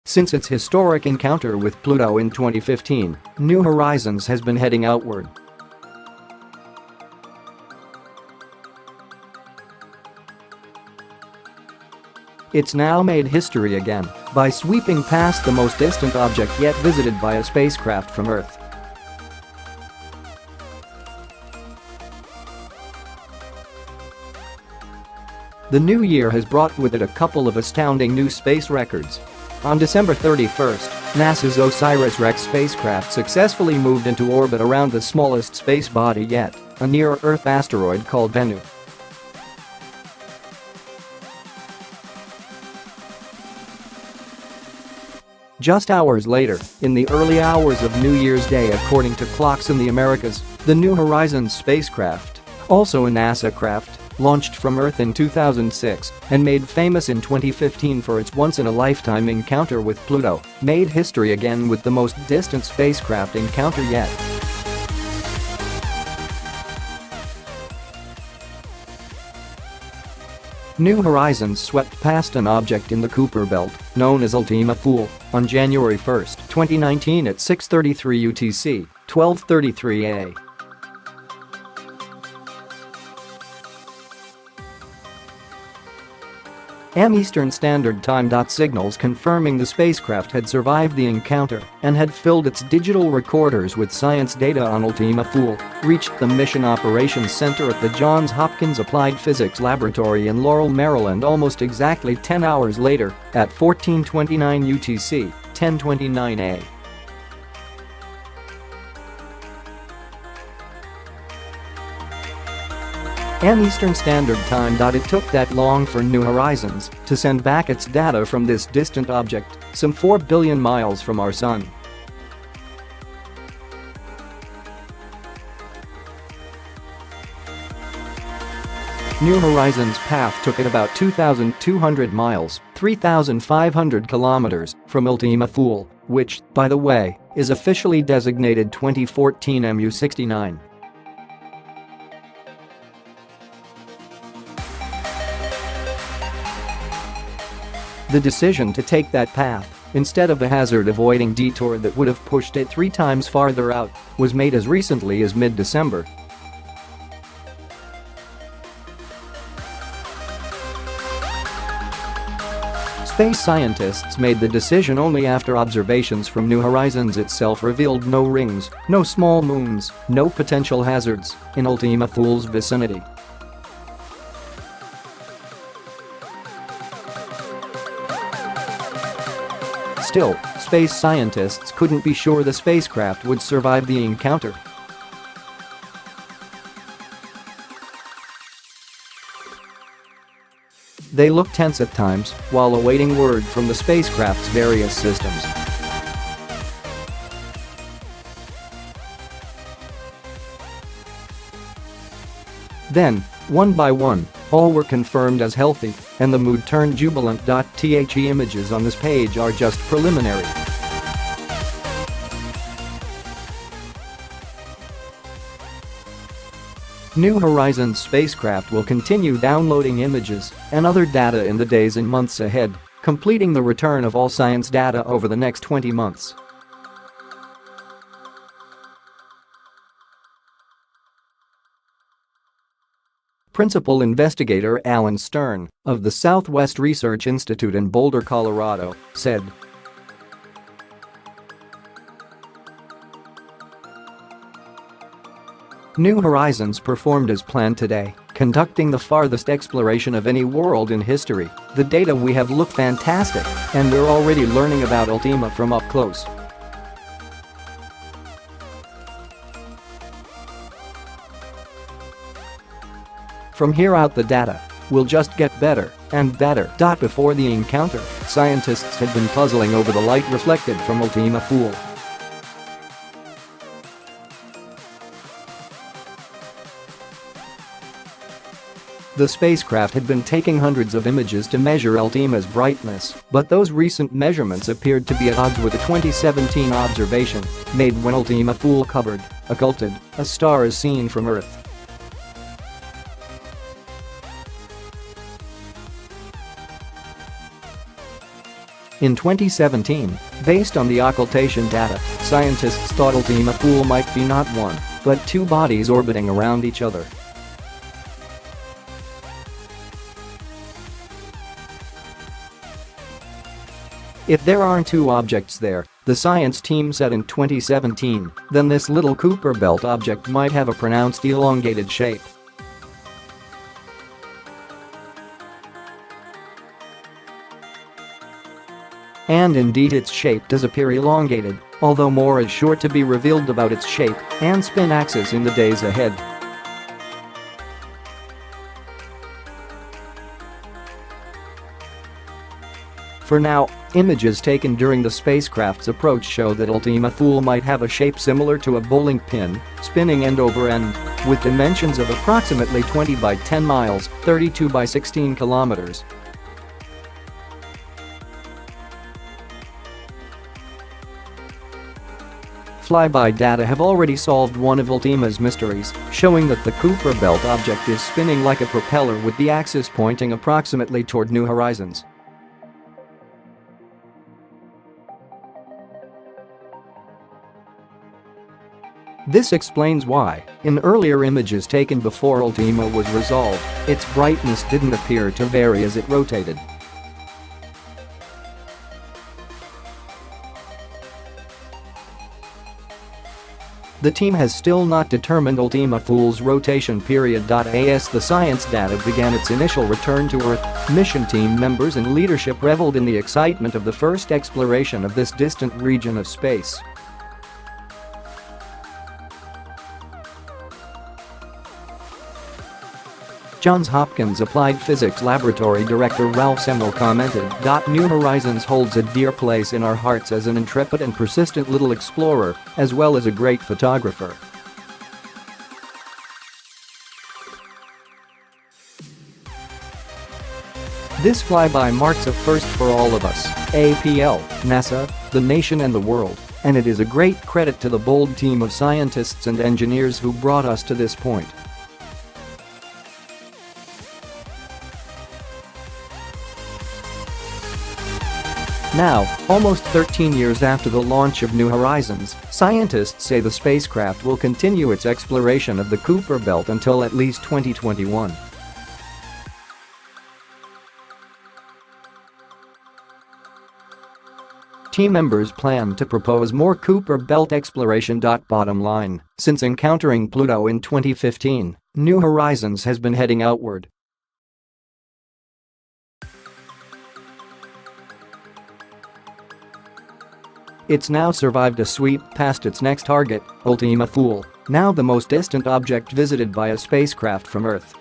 Since its historic encounter with Pluto in 2015, New Horizons has been heading outward. It's now made history again by sweeping past the most distant object yet visited by a spacecraft from Earth. The new year has brought with it a couple of astounding new space records. On December 31st, NASA's OSIRIS-REx spacecraft successfully moved into orbit around the smallest space body yet, a near-Earth asteroid called Bennu. Just hours later, in the early hours of New Year's Day according to clocks in the Americas, the New Horizons spacecraft, also a NASA craft, launched from Earth in 2006 and made famous in 2015 for its once-in-a-lifetime encounter with Pluto, made history again with the most distant spacecraft encounter yet. New Horizons swept past an object in the Kuiper Belt, known as Ultima Thule, on January 1, 2019 at 6:33 UTC, 12:33 A. Eastern Standard Time. Signals confirming the spacecraft had survived the encounter and had filled its digital recorders with science data on Ultima Thule reached the Mission Operations Center at the Johns Hopkins Applied Physics Laboratory in Laurel, Maryland almost exactly 10 hours later at 14:29 UTC, 10:29 A. Eastern Standard Time. It took that long for New Horizons to send back its data from this distant object, some 4 billion miles from our sun. New Horizons' path took it about 2,200 miles, 3,500 kilometers, from Ultima Thule, which, by the way, is officially designated 2014 MU-69. The decision to take that path, instead of a hazard-avoiding detour that would have pushed it 3 times farther out, was made as recently as mid-December. Space scientists made the decision only after observations from New Horizons itself revealed no rings, no small moons, no potential hazards in Ultima Thule's vicinity. Still, space scientists couldn't be sure the spacecraft would survive the encounter. They looked tense at times while awaiting word from the spacecraft's various systems. Then, one by one, all were confirmed as healthy, and the mood turned jubilant. The images on this page are just preliminary. New Horizons spacecraft will continue downloading images and other data in the days and months ahead, completing the return of all science data over the next 20 months. Principal investigator Alan Stern of the Southwest Research Institute in Boulder, Colorado, said, New Horizons performed as planned today, conducting the farthest exploration of any world in history. The data we have look fantastic, and we're already learning about Ultima from up close. From here out the data will just get better and better. Before the encounter, scientists had been puzzling over the light reflected from Ultima Thule. The spacecraft had been taking hundreds of images to measure Ultima's brightness, but those recent measurements appeared to be at odds with a 2017 observation made when Ultima Thule covered, occulted, a star as seen from Earth. In 2017, based on the occultation data, scientists thought Ultima Thule might be not one, but two bodies orbiting around each other. If there aren't two objects there, the science team said in 2017, then this little Kuiper belt object might have a pronounced elongated shape. And indeed its shape does appear elongated, although more is sure to be revealed about its shape and spin axis in the days ahead. For now, images taken during the spacecraft's approach show that Ultima Thule might have a shape similar to a bowling pin, spinning end over end, with dimensions of approximately 20 by 10 miles, 32 by 16 kilometers. Flyby data have already solved one of Ultima's mysteries, showing that the Kuiper belt object is spinning like a propeller with the axis pointing approximately toward New Horizons. This explains why, in earlier images taken before Ultima was resolved, its brightness didn't appear to vary as it rotated. The team has still not determined Ultima Thule's rotation period. As the science data began its initial return to Earth, mission team members and leadership reveled in the excitement of the first exploration of this distant region of space. Johns Hopkins Applied Physics Laboratory Director Ralph Semmel commented, "New Horizons holds a dear place in our hearts as an intrepid and persistent little explorer, as well as a great photographer." This flyby marks a first for all of us, APL, NASA, the nation and the world, and it is a great credit to the bold team of scientists and engineers who brought us to this point. Now, almost 13 years after the launch of New Horizons, scientists say the spacecraft will continue its exploration of the Kuiper belt until at least 2021. Team members plan to propose more Kuiper belt exploration. Bottom line, since encountering Pluto in 2015, New Horizons has been heading outward. It's now survived a sweep past its next target, Ultima Thule, now the most distant object visited by a spacecraft from Earth.